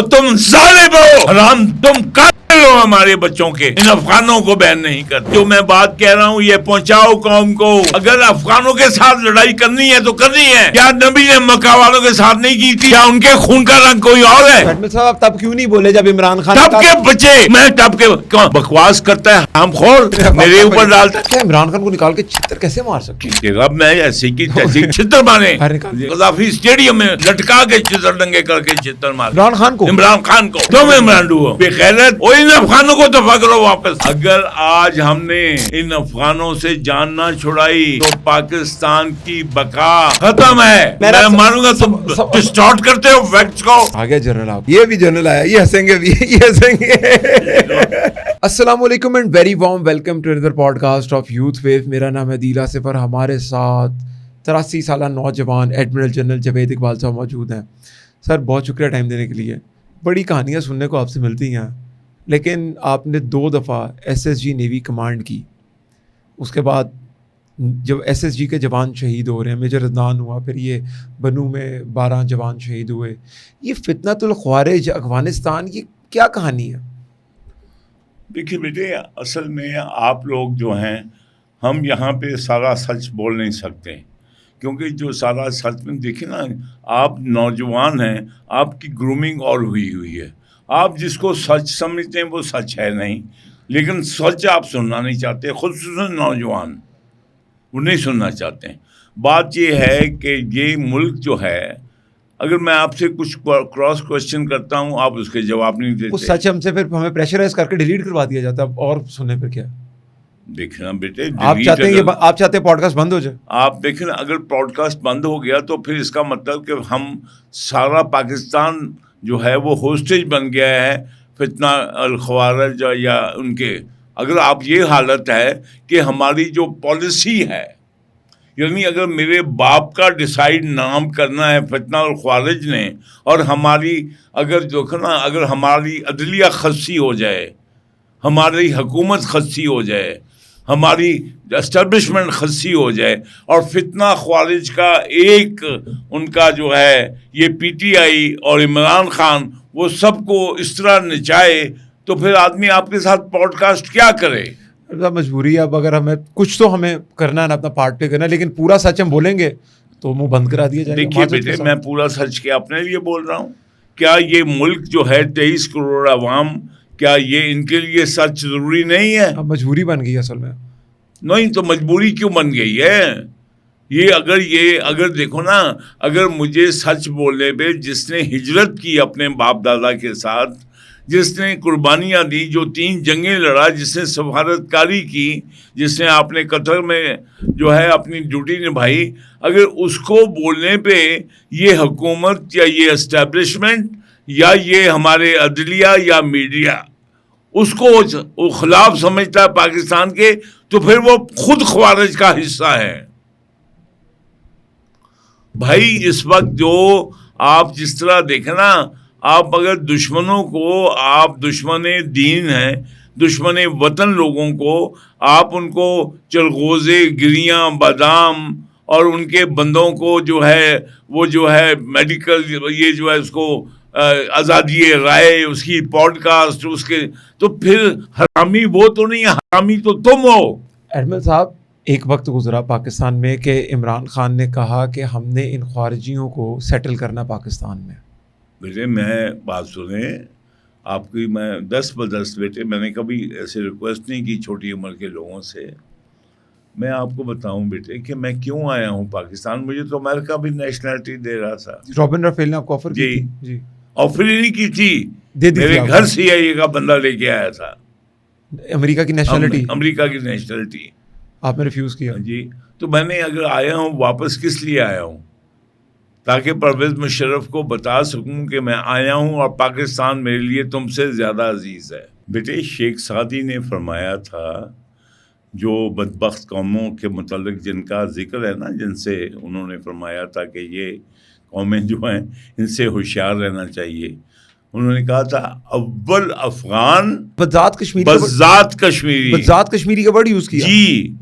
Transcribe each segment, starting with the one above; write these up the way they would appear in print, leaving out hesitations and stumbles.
तुम जालिम हो, हराम, तुम कातिल हो हमारे बच्चों के। इन अफगानों को बैन नहीं करते। जो मैं बात कह रहा हूँ ये पहुँचाओ कौम को। अगर अफगानों के साथ लड़ाई करनी है तो करनी है। क्या नबी ने मक्का वालों के साथ नहीं की थी? क्या उनके खून का रंग कोई और है? खटमल साहब तब क्यों नहीं बोले जब इमरान खान तब के बच्चे, मैं तब के क्यों बकवास करता है हरामखोर, मेरे ऊपर डालता है। क्या इमरान खान को निकाल के छितर कैसे मार सकते हैं? अब मैं ऐसे की तैसी छितर मारे, बाहर निकाल दिया। कदाफी स्टेडियम में लटका के छितर दंगे करके छितर मारे इमरान खान को। तुम इमरान हो बेगैरत। और इन अफगानों को दफा करो वापस। अगर आज हमने इन अफगानों से जान ना छुड़ाई तो पाकिस्तान की बका खत्म है। मैं मानूंगा तुम डिस्टॉर्ट करते हो फैक्ट्स को। आ गया जनरल, आप ये भी जनरल आया, ये हंसेंगे भी, ये हंसेंगे। अस्सलाम वालेकुम and very warm welcome to another podcast of Youth Wave. मेरा नाम है दिला सिफर। हमारे साथ 83 साल नौजवान एडमिरल जनरल जवेद इकबाल साहब मौजूद हैं। सर बहुत शुक्रिया टाइम देने के लिए। बड़ी कहानियाँ सुनने को आपसे मिलती हैं, लेकिन आपने 2 दफ़ा SSG नेवी कमांड की। उसके बाद जब SSG के जवान शहीद हो रहे हैं, मेजर अदनान हुआ, फिर ये बनू में 12 जवान शहीद हुए। ये फितनतुल ख्वारिज अफगानिस्तान की क्या कहानी है? देखिए बेटे, असल में आप लोग जो हैं, हम यहाँ पे सारा सच बोल नहीं सकते, क्योंकि जो सारा सच में देखिए ना, आप नौजवान हैं, आपकी ग्रूमिंग और हुई है। आप जिसको सच समझते हैं वो सच है नहीं, लेकिन सच आप सुनना नहीं चाहते। खुसूसन नौजवान वो नहीं सुनना चाहते हैं। बात ये है कि ये मुल्क जो है, अगर मैं आपसे कुछ क्रॉस क्वेश्चन करता हूँ आप उसके जवाब नहीं देते। वो सच हमसे फिर हमें प्रेशराइज करके डिलीट करवा दिया जाता है, और सुनने पर क्या? देखना बेटे, आप चाहते हैं आप चाहते हैं पॉडकास्ट बंद हो जाए? आप देखें, अगर पॉडकास्ट बंद हो गया तो फिर इसका मतलब कि हम सारा पाकिस्तान जो है वो होस्टेज बन गया है फितना अल ख्वारिज या उनके। अगर आप ये हालत है कि हमारी जो पॉलिसी है, यानी अगर मेरे बाप का डिसाइड नाम करना है फितना अल ख्वारिज ने, और हमारी अगर देखना, अगर हमारी अदलिया खस्सी हो जाए, हमारी हुकूमत खस्सी हो जाए, हमारी एस्टेब्लिशमेंट खस्सी हो जाए, और फितना ख्वारिज का एक उनका जो है ये PTI और इमरान खान वो सबको इस तरह नचाए, तो फिर आदमी आपके साथ पॉडकास्ट क्या करे? मजबूरी है। अब अगर हमें कुछ तो हमें करना है ना, अपना पार्ट पे करना है, लेकिन पूरा सच हम बोलेंगे तो मुंह बंद करा दिया जाएगा। देखिए बेटे, मैं पूरा सच के अपने लिए बोल रहा हूँ। क्या ये मुल्क जो है 23 करोड़ अवाम, क्या ये इनके लिए सच जरूरी नहीं है? अब मजबूरी बन गई असल में। नहीं तो मजबूरी क्यों बन गई है? ये अगर देखो ना, अगर मुझे सच बोलने पे, जिसने हिजरत की अपने बाप दादा के साथ, जिसने कुर्बानियाँ दी, जो 3 जंगें लड़ा, जिसने सफारतकारी की, जिसने आपने कतर में जो है अपनी ड्यूटी निभाई, अगर उसको बोलने पे ये हुकूमत या ये एस्टेब्लिशमेंट या ये हमारे अदलिया या मीडिया उसको वो खिलाफ समझता है पाकिस्तान के, तो फिर वो खुद ख्वारिज का हिस्सा है। भाई इस वक्त जो आप जिस तरह देखें ना, आप अगर दुश्मनों को, आप दुश्मन दीन हैं, दुश्मन वतन लोगों को, आप उनको चलगोज़े, गिरियाँ, बादाम और उनके बंदों को जो है वो जो है मेडिकल, ये जो है उसको आज़ादी राय, उसकी पॉडकास्ट, उसके, तो फिर हरामी वो तो नहीं है, हरामी तो तुम हो। एडमिरल साहब, एक वक्त गुजरा पाकिस्तान में कि इमरान खान ने कहा कि हमने इन ख्वारिजियों को सेटल करना पाकिस्तान में। बेटे मैं बात सुने आपकी, मैं 10 बेटे, मैंने कभी ऐसे रिक्वेस्ट नहीं की छोटी उम्र के लोगों से। मैं आपको बताऊं बेटे कि मैं क्यों आया हूं पाकिस्तान। मुझे तो अमेरिका भी नेशनलिटी दे रहा था। रॉबिन राफेल ने आपको ऑफर की? जी, ऑफर ही नहीं की थी, दे दी मेरे घर CIA का बंदा लेके आया था, अमेरिका की नेशनलिटी। अमेरिका की नेशनलिटी आपने रिफ्यूज किया? जी। तो मैंने अगर आया हूँ वापस, किस लिए आया हूँ? ताकि परवेज़ मुशर्रफ को बता सकूं कि मैं आया हूं और पाकिस्तान मेरे लिए तुमसे ज़्यादा अजीज़ है। बेटे, शेख सादी ने फरमाया था, जो बदबख्त कौमों के मुतल्लिक जिनका जिक्र है ना, जिनसे उन्होंने फरमाया था कि ये कौमें जो हैं इनसे होशियार रहना चाहिए। उन्होंने कहा था अव्वल अफगान बज़ात कश्मीरी का वर्ड यूज़ किया जी।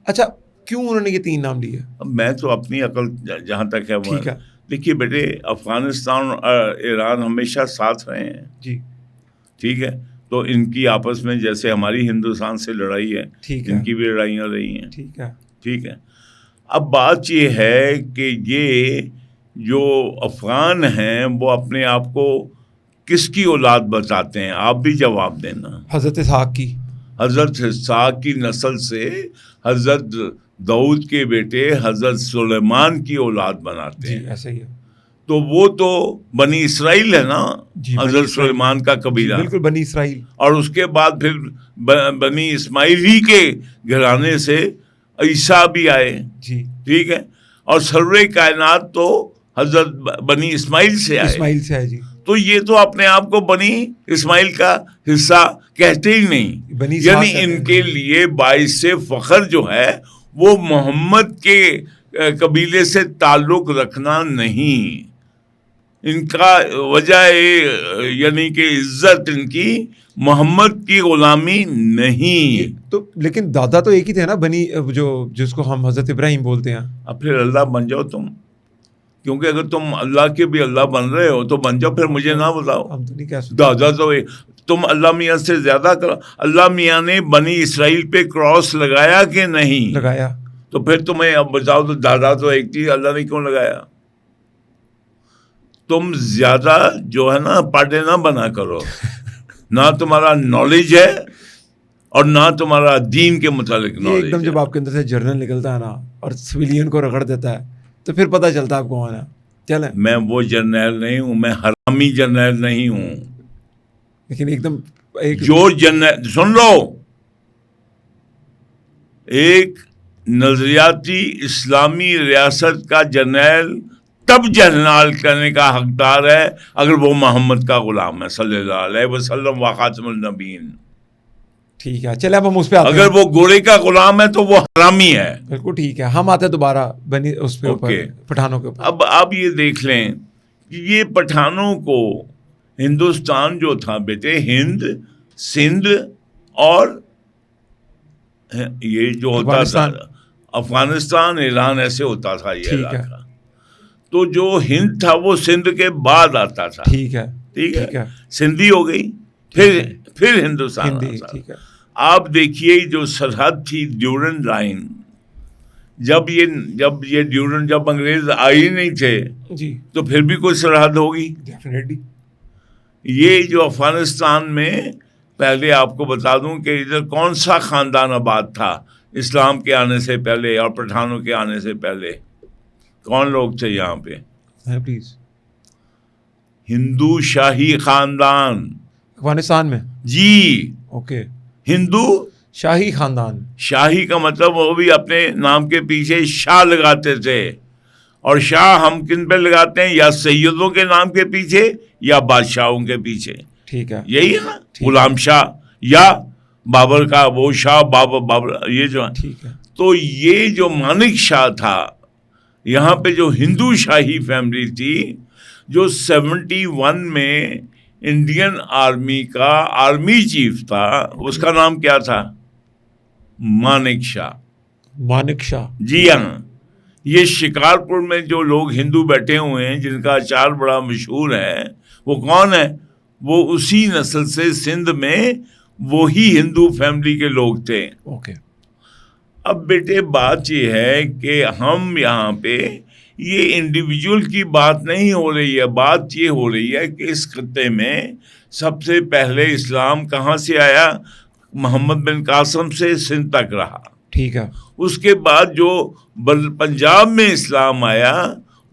अच्छा, क्यों उन्होंने ये 3 नाम लिए? अब मैं तो अपनी अकल जहाँ तक है वो, ठीक है, देखिए बेटे, अफगानिस्तान और ईरान हमेशा साथ रहे हैं, जी, ठीक है। तो इनकी आपस में जैसे हमारी हिंदुस्तान से लड़ाई है, ठीक है, इनकी भी लड़ाइयाँ रही हैं, ठीक है, ठीक है। अब बात ये है कि ये जो अफगान हैं वो अपने आप को किसकी औलाद बताते हैं? आप भी जवाब देना। हज़रत इसहाक की। हज़रत इसहाक की नस्ल से हज़रत दाऊद के बेटे हज़रत सुलेमान की औलाद बनाते जी, हैं। ऐसा ही है। तो वो तो बनी इसराइल है ना, जी, बनी हज़रत इसराइल। सुलेमान का जी, कबीला। बिल्कुल बनी इसराइल। और उसके बाद फिर बनी इस्माइली के घराने से ईसा भी आए, जी, ठीक है। और सर्वे कायनात तो हज़रत बनी इस्माइल से आए। इस्माइल से है जी। तो ये तो अपने आप को बनी इस्माइल का हिस्सा कहते ही बनी नहीं, इसहाक यानी कहते हैं। इनके लिए बाइस से फख्र जो है वो मोहम्मद के कबीले से ताल्लुक रखना नहीं, इनका वजह यानी कि इज्जत इनकी मोहम्मद की गुलामी नहीं। तो लेकिन दादा तो एक ही थे ना, बनी जो जिसको हम हज़रत इब्राहिम बोलते हैं। अब फिर अल्लाह बन जाओ तुम, क्योंकि अगर तुम अल्लाह के भी अल्लाह बन रहे हो तो बन जाओ, फिर मुझे ना बताओ। हम तो नहीं कह सकते। दादा तो तुम अल्लाह मियाँ से ज्यादा कर, अल्लाह मियाँ ने बनी इसराइल पे क्रॉस लगाया कि नहीं लगाया। तो फिर तुम्हें अब बताओ, तो दादा तो एक थी, अल्लाह ने क्यों लगाया? तुम ज्यादा जो है ना पाटे ना बना करो, ना तुम्हारा नॉलेज है और ना तुम्हारा दीन के मुतालिक ये नॉलेज एकदम है। जब आपके अंदर से जर्नल निकलता है ना और सिविलियन को रगड़ देता है तो फिर पता चलता है आप कौन है। चलें, मैं वो जर्नैल नहीं हूँ, मैं हरामी जर्नैल नहीं हूँ। लेकिन एकदम एक जो जर्नैल, सुन लो, एक नजरियाती इस्लामी रियासत का जर्नैल तब जर्नल करने का हकदार है अगर वो मोहम्मद का गुलाम है सल्लल्लाहु अलैहि वसल्लम व खातमुल नबीन। ठीक है, चले अब हम उस पे आते अगर हैं। वो घोड़े का गुलाम है तो वो हरामी है। बिल्कुल ठीक है, हम आते हैं दोबारा बनी उस पे ऊपर, ओके। पठानों के ऊपर। अब आप ये देख लें कि ये पठानों को हिंदुस्तान जो था बेटे, हिंद, सिंध और ये जो होता था अफगानिस्तान। अफगानिस्तान, ईरान, ऐसे होता था ये ठीक है, इलाका। तो जो हिंद था वो सिंध के बाद आता था, ठीक है, ठीक ठीक है। है, सिंधी हो गई, फिर हिंदुस्तान हिंदी, आता। ठीक है, आप देखिए जो सरहद थी ड्यूरन लाइन, जब ये ड्यूरन, जब अंग्रेज आए ही नहीं थे जी, तो फिर भी कोई सरहद होगी। डेफिनेटली। ये जो अफगानिस्तान में, पहले आपको बता दूं कि इधर कौन सा खानदान आबाद था इस्लाम के आने से पहले और पठानों के आने से पहले? कौन लोग थे यहाँ पे? प्लीज। हिंदू शाही खानदान। अफगानिस्तान में? जी, ओके। हिंदू शाही खानदान। शाही का मतलब वो भी अपने नाम के पीछे शाह लगाते थे। और शाह हम किन पे लगाते हैं? या सैयदों के नाम के पीछे या बादशाहों के पीछे। ठीक है, यही है ना, ठीक गुलाम शाह या बाबर का वो शाह, बाबर ये जो है। ठीक है, तो ये जो मानिक शाह था, यहाँ पे जो हिंदू शाही फैमिली थी, जो 71 में इंडियन आर्मी का आर्मी चीफ था, उसका नाम क्या था? मानिक शाह। मानिक शाह। जी हाँ। ये शिकारपुर में जो लोग हिंदू बैठे हुए हैं जिनका अचार बड़ा मशहूर है, वो कौन है? वो उसी नस्ल से सिंध में वही हिंदू फैमिली के लोग थे। ओके। अब बेटे बात ये है कि हम यहाँ पे ये इंडिविजुअल की बात नहीं हो रही है, बात ये हो रही है कि इस खत्ते में सबसे पहले इस्लाम कहाँ से आया? मोहम्मद बिन कासिम से सिंध तक रहा। ठीक है, उसके बाद जो पंजाब में इस्लाम आया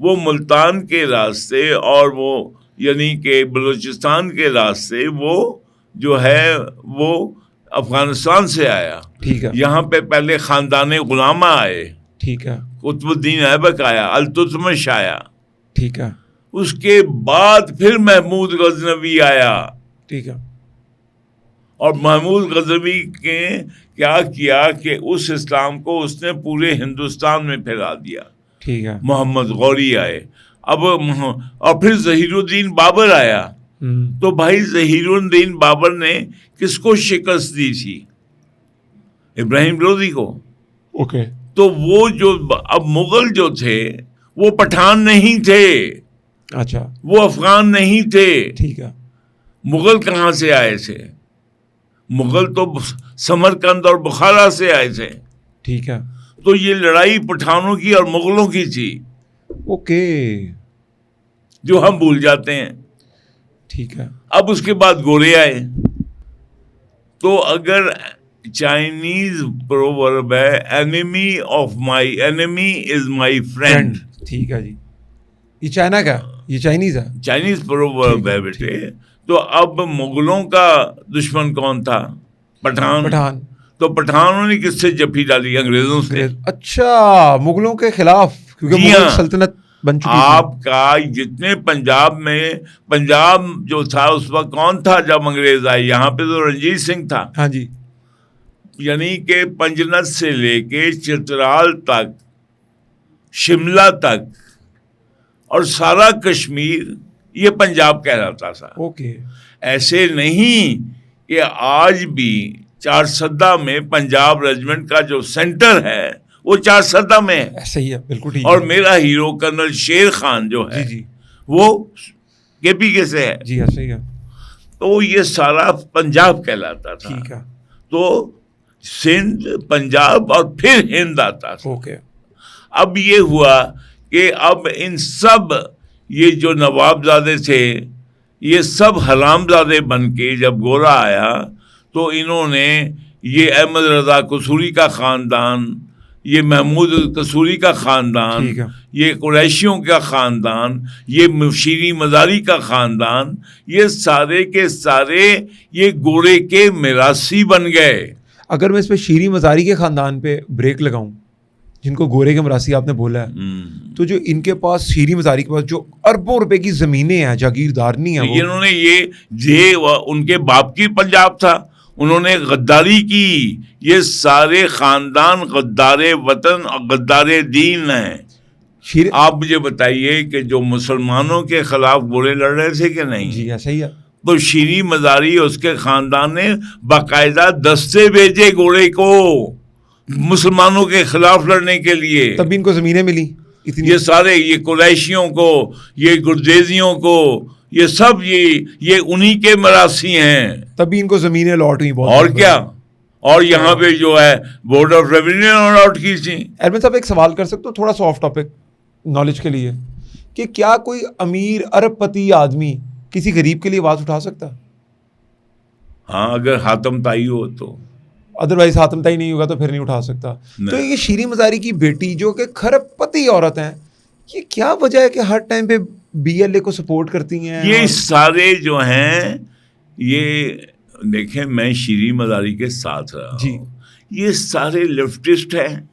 वो मुल्तान के रास्ते और वो यानी कि बलूचिस्तान के रास्ते, वो जो है वो अफगानिस्तान से आया। ठीक है, यहाँ पे पहले ख़ानदान गुलामा आए, ठीक है, कुतुबुद्दीन ऐबक आया, अल्तुतमिश आया, ठीक है, उसके बाद फिर महमूद गजनवी आया। ठीक है, और महमूद गजनवी के क्या किया कि उस इस्लाम को उसने पूरे हिंदुस्तान में फैला दिया। ठीक है। मोहम्मद गौरी आए, अब और फिर ज़हीरुद्दीन बाबर आया। तो भाई ज़हीरुद्दीन बाबर ने किसको शिकस्त दी थी? इब्राहिम लोदी को। ओके। तो वो जो अब मुगल जो थे वो पठान नहीं थे, अच्छा, वो अफगान नहीं थे। ठीक है। मुगल कहाँ से आए थे? मुगल तो समरकंद और बुखारा से आए थे। ठीक है, तो ये लड़ाई पठानों की और मुगलों की थी, ओके, जो हम भूल जाते हैं। ठीक है। अब उसके बाद गोरे आए। तो अगर चाइनीज प्रोवर्ब है, enemy of my enemy is my friend, ठीक है जी। ये चाइना का, ये चाइनीज है। चाइनीज प्रोवर्ब है बेटे। तो अब मुगलों का दुश्मन कौन था? पठान। पठान। तो पठानों ने किससे जफ्फी डाली? अंग्रेजों से। अच्छा, मुगलों के खिलाफ, क्योंकि जी मुगल हाँ। सल्तनत बन चुकी थी। आपका जितने पंजाब में, पंजाब जो था उस वक्त कौन था जब अंग्रेज आए? यहाँ पे तो रणजीत सिंह था। हाँ जी। यानी कि पंजनत से लेके चित्राल तक, शिमला तक और सारा कश्मीर ये पंजाब कहलाता था। ओके। ऐसे नहीं कि आज भी चारसद्दा में पंजाब रेजिमेंट का जो सेंटर है वो चारसद्दा में है। ऐसा ही है, बिल्कुल ठीक और है। मेरा हीरो कर्नल शेर खान जो है, जी जी वो केपीके से है। जी, ऐसा ही है। तो ये सारा पंजाब कहलाता था। ठीक है, तो सिंध, पंजाब और फिर हिंद आता था। ओके। अब ये हुआ कि अब इन सब, ये जो नवाबजादे थे, ये सब हरामजादे बन के जब गोरा आया तो इन्होंने, ये अहमद रजा कसूरी का ख़ानदान, ये महमूद कसूरी का ख़ानदान, ठीक है। ये कुरैशियों का ख़ानदान, ये शीरी मज़ारी का ख़ानदान, ये सारे के सारे ये गोरे के मिरासी बन गए। अगर मैं इस पे शीरी मज़ारी के ख़ानदान पे ब्रेक लगाऊं, जिनको गोरे के मरासी आपने बोला है, तो जो इनके पास, शीरी मज़ारी के पास जो अरबों रुपए की ज़मीनें हैं, जागीरदारनी है, वो इन्होंने ये उनके बाप की पंजाब था, उन्होंने गद्दारी की। ये सारे खानदान गद्दारे वतन और गद्दारे दीन हैं। आप मुझे बताइए कि जो मुसलमानों के खिलाफ गोरे लड़ रहे थे कि नहीं? जी, ऐसा ही है। तो शीरी मज़ारी उसके खानदान ने बाकायदा दस्ते भेजे गोरे को मुसलमानों के खिलाफ लड़ने के लिए। तब भी इनको ज़मीनें मिली इतनी। ये सारे, ये कुरैशियों को, ये गुर्देजियों को, ये सब ये उन्हीं के मरासी हैं। तभी इनको ज़मीनें लॉट हुई बहुत। और क्या? और यहाँ पे जो है बोर्ड ऑफ रेवेन्यू लॉट की थी। एडमिन साहब, एक सवाल कर सकते हो, थोड़ा सा ऑफ टॉपिक नॉलेज के लिए, कि क्या कोई अमीर अरबपति आदमी किसी गरीब के लिए आवाज़ उठा सकता? हाँ, अगर हातम ताई हो तो। अदरवाइज हातमताई नहीं होगा तो फिर नहीं उठा सकता। तो ये शीरी मज़ारी की बेटी जो कि खरबपति औरत हैं, ये क्या वजह है कि हर टाइम पे बीएलए को सपोर्ट करती हैं? ये सारे जो हैं, ये देखें, मैं शीरी मज़ारी के साथ रहा जी। ये सारे लेफ्टिस्ट हैं,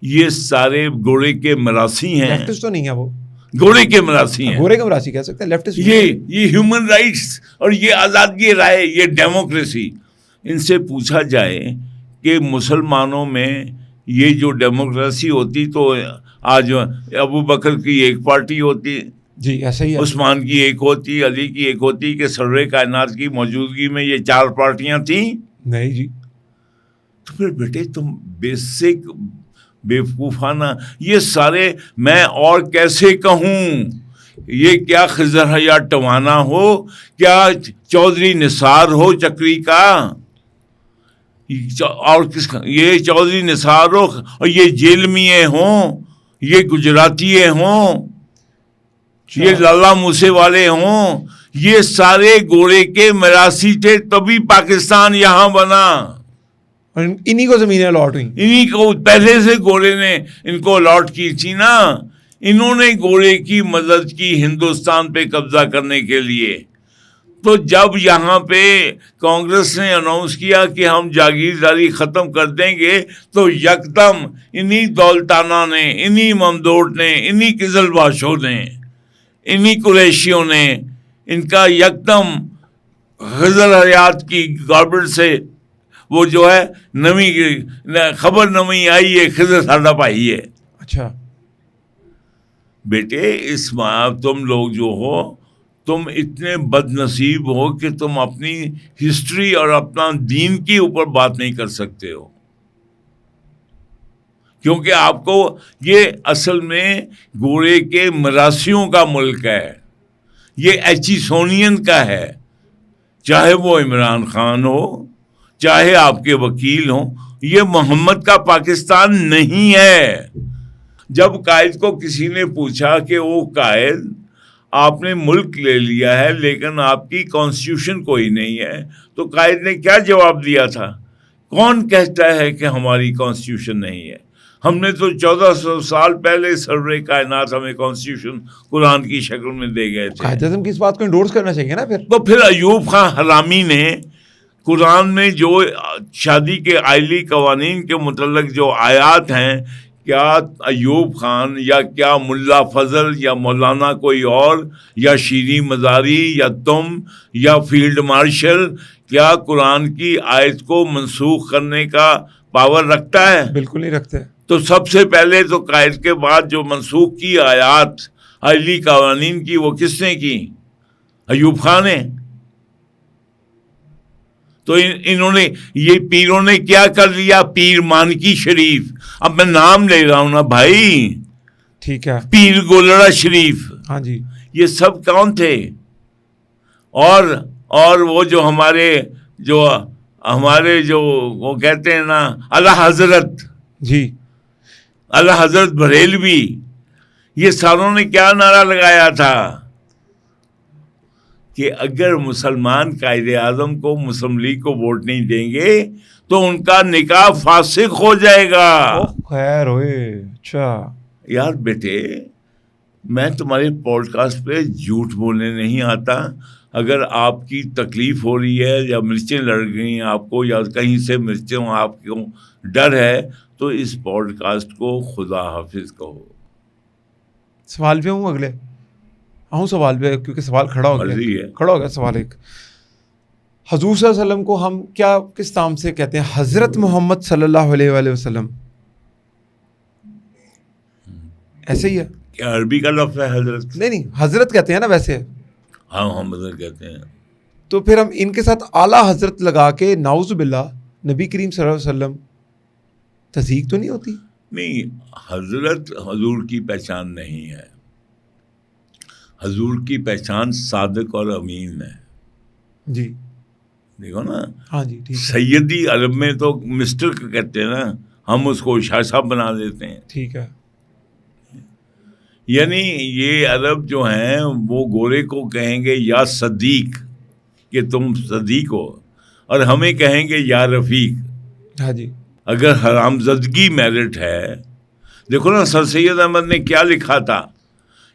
ये सारे गोरे के मरासी हैं। लेफ्टिस्ट तो नहीं है वो, गोरे के मरासी हैं। गोरे के मरासी कह सकते हैं, लेफ्टिस्ट। ये ह्यूमन राइट्स और ये आज़ादी राय, ये डेमोक्रेसी, इनसे पूछा जाए कि मुसलमानों में ये जो डेमोक्रेसी होती तो आज अबू बकर की एक पार्टी होती, जी ऐसा ही है, उस्मान की एक होती, अली की एक होती, कि सर्रे कायनात की मौजूदगी में ये 4 पार्टियां थी। नहीं जी। तो फिर बेटे तुम बेसिक बेवकूफ़ाना ये सारे, मैं और कैसे कहूँ, ये क्या खिजर हया टवाना हो, क्या चौधरी निसार हो चक्री का, और किसका, ये चौधरी निसार हो, और ये जेलमिये हों, ये गुजरातीये हों, ये लाला मूसे वाले हों, ये सारे गोरे के मरासी थे, तभी पाकिस्तान यहाँ बना। और इन्हीं को ज़मीनें अलॉट हुई, इन्हीं को पहले से गोरे ने इनको अलॉट की थी ना। इन्होंने गोरे की मदद की हिंदुस्तान पे कब्जा करने के लिए। तो जब यहाँ पे कांग्रेस ने अनाउंस किया कि हम जागीरदारी ख़त्म कर देंगे, तो यकदम इन्हीं दौलताना ने, इन्हीं ममदोट ने, इन्हीं किजलबाशों ने, इन्हीं कुरैशियों ने, इनका यकदम खिजर हयात की गवर्नमेंट से वो जो है नवी खबर नवी आई है, खिजर साडा भाई है। अच्छा बेटे, इस तुम लोग जो हो, तुम इतने बदनसीब हो कि तुम अपनी हिस्ट्री और अपना दीन के ऊपर बात नहीं कर सकते हो, क्योंकि आपको ये असल में गोरे के मरासियों का मुल्क है, ये एचिसोनियन का है, चाहे वो इमरान खान हो, चाहे आपके वकील हो, ये मोहम्मद का पाकिस्तान नहीं है। जब कायद को किसी ने पूछा कि वो कायद आपने मुल्क ले लिया है लेकिन आपकी कॉन्स्टिट्यूशन कोई नहीं है, तो कायद ने क्या जवाब दिया था? कौन कहता है कि हमारी कॉन्स्टिट्यूशन नहीं है? हमने तो 1400 साल पहले सर्वरे कायनात हमें कॉन्स्टिट्यूशन कुरान की शक्ल में दे गए थे। कायद आज़म की इस बात को इंडोर्स करना चाहिए ना फिर। तो फिर अयूब खान हरामी ने कुरान में जो शादी के आइली कवानीन के मुतल्लक जो आयात हैं, क्या अयूब खान या क्या मुल्ला फजल या मौलाना कोई और या शीरी मज़ारी या तुम या फील्ड मार्शल क्या कुरान की आयत को मनसूख करने का पावर रखता है? बिल्कुल नहीं रखते। तो सबसे पहले तो कायद के बाद जो मनसूख की आयात आइली कवानीन की वो किसने की? अयूब खान ने। तो इन्होंने ये पीरों ने क्या कर लिया? पीर मानकी शरीफ, अब मैं नाम ले रहा हूं ना भाई, ठीक है, पीर गोलड़ा शरीफ, हाँ जी, ये सब कौन थे? और वो जो हमारे जो वो कहते हैं ना आला हजरत जी, आला हजरत बरेलवी, ये सारों ने क्या नारा लगाया था कि अगर मुसलमान कायदे आज़म को मुस्लिम लीग को वोट नहीं देंगे तो उनका निकाह फासिक हो जाएगा। खैर होए। अच्छा यार बेटे, मैं तुम्हारे पॉडकास्ट पे झूठ बोलने नहीं आता। अगर आपकी तकलीफ हो रही है या मिर्चें लड़ गई हैं आपको या कहीं से मिर्चें आपको डर है तो इस पॉडकास्ट को खुदा हाफिज कहो। सवाल पे हूँ, अगले आऊँ सवाल पे, क्योंकि सवाल खड़ा हो गया सवाल एक। हजूर सल्लल्लाहु अलैहि वसल्लम को हम क्या किस नाम से कहते हैं? हज़रत मोहम्मद सल्लल्लाहु अलैहि वसल्लम, ऐसे ही है क्या? अरबी का लफ्ज़ है हजरत? नहीं, हजरत कहते हैं ना वैसे। हाँ हम हजरत कहते हैं। तो फिर हम इनके साथ आला हजरत लगा के नाउज़ु बिल्लाह नबी करीम सल्लल्लाहु अलैहि वसल्लम तज़हीक तो नहीं होती? नहीं, हजरत हजूर की पहचान नहीं है। हजूर की पहचान सादिक और अमीन है जी। देखो ना, हाँ जी, ठीक है। सैयदी अरब में तो मिस्टर कहते हैं ना, हम उसको शाह साहब बना देते हैं। ठीक है। यानी ये अरब जो हैं वो गोरे को कहेंगे या सदीक कि तुम सदीक हो, और हमें कहेंगे या रफ़ीक। हाँ जी। अगर हरामजदगी मेरिट है, देखो ना सर सैयद अहमद ने क्या लिखा था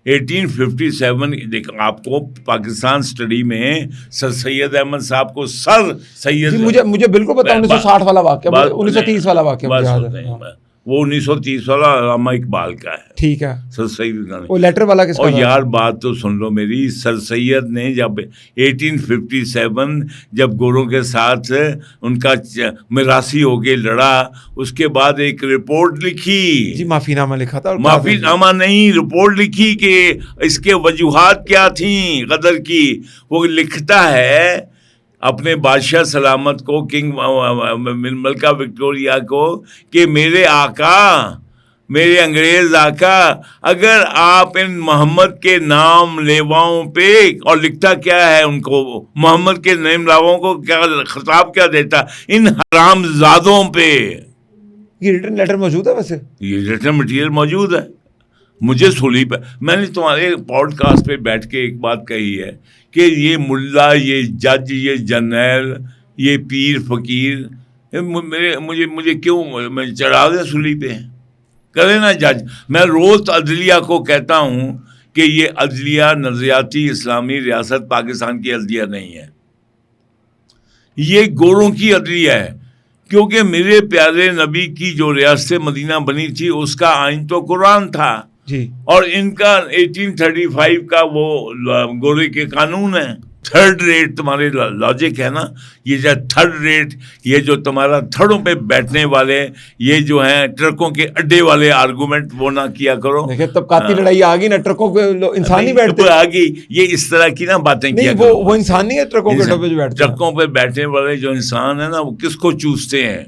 1857। देखो आपको पाकिस्तान स्टडी में सर सैयद अहमद साहब को सर सैयद, मुझे बिल्कुल पता, 1960 वाला वाक्य, 1930 वाला वाक्य मुझे याद है। वो 1930 वाला अल्लामा इकबाल का है। ठीक है। सर सैयद वो लेटर वाला किसका? और यार बात तो सुन लो मेरी। सर सैयद ने जब 1857 जब गोरों के साथ उनका मिरासी होके लड़ा, उसके बाद एक रिपोर्ट लिखी जी, माफीनामा लिखा था। माफीनामा नहीं, रिपोर्ट लिखी कि इसके वजूहात क्या थी गदर की। वो लिखता है अपने बादशाह सलामत को, किंग मलका विक्टोरिया को, कि मेरे आका, मेरे अंग्रेज आका, अगर आप इन मोहम्मद के नाम लेवाओं पे, और लिखता क्या है उनको, मोहम्मद के नाम लेवाओं को क्या खिताब क्या देता, इन हरामजादों पे। ये रिटन लेटर मौजूद है? वैसे ये रिटन मटेरियल मौजूद है। मुझे सुली पे, मैंने तुम्हारे पॉडकास्ट पे बैठ के एक बात कही है कि ये मुल्ला, ये जज, ये जनरल, ये पीर फकीर मुझे क्यों मैं चढ़ा दे सुली पे, करे ना जज। मैं रोज़ अदलिया को कहता हूँ कि ये अदलिया नज़रियाती इस्लामी रियासत पाकिस्तान की अदलिया नहीं है, ये गोरों की अदलिया है। क्योंकि मेरे प्यारे नबी की जो रियासत मदीना बनी थी उसका आइन तो कुरान था जी, और इनका 1835 का वो गोरे के कानून है। थर्ड रेट तुम्हारे लॉजिक है ना, ये जो थर्ड रेट, ये जो तुम्हारा थर्डों पे बैठने वाले, ये जो हैं ट्रकों के अड्डे वाले आर्गूमेंट, वो ना किया करो। देखिए तबकाती लड़ाई आ गई ना, ट्रकों पे इंसान नहीं बैठते, आ गई। ये इस तरह की ना बातें किया करो। वो इंसान नहीं है ट्रकों के अड्डे पे बैठते। ट्रकों पे बैठने वाले जो इंसान है ना, वो किसको चूसते हैं?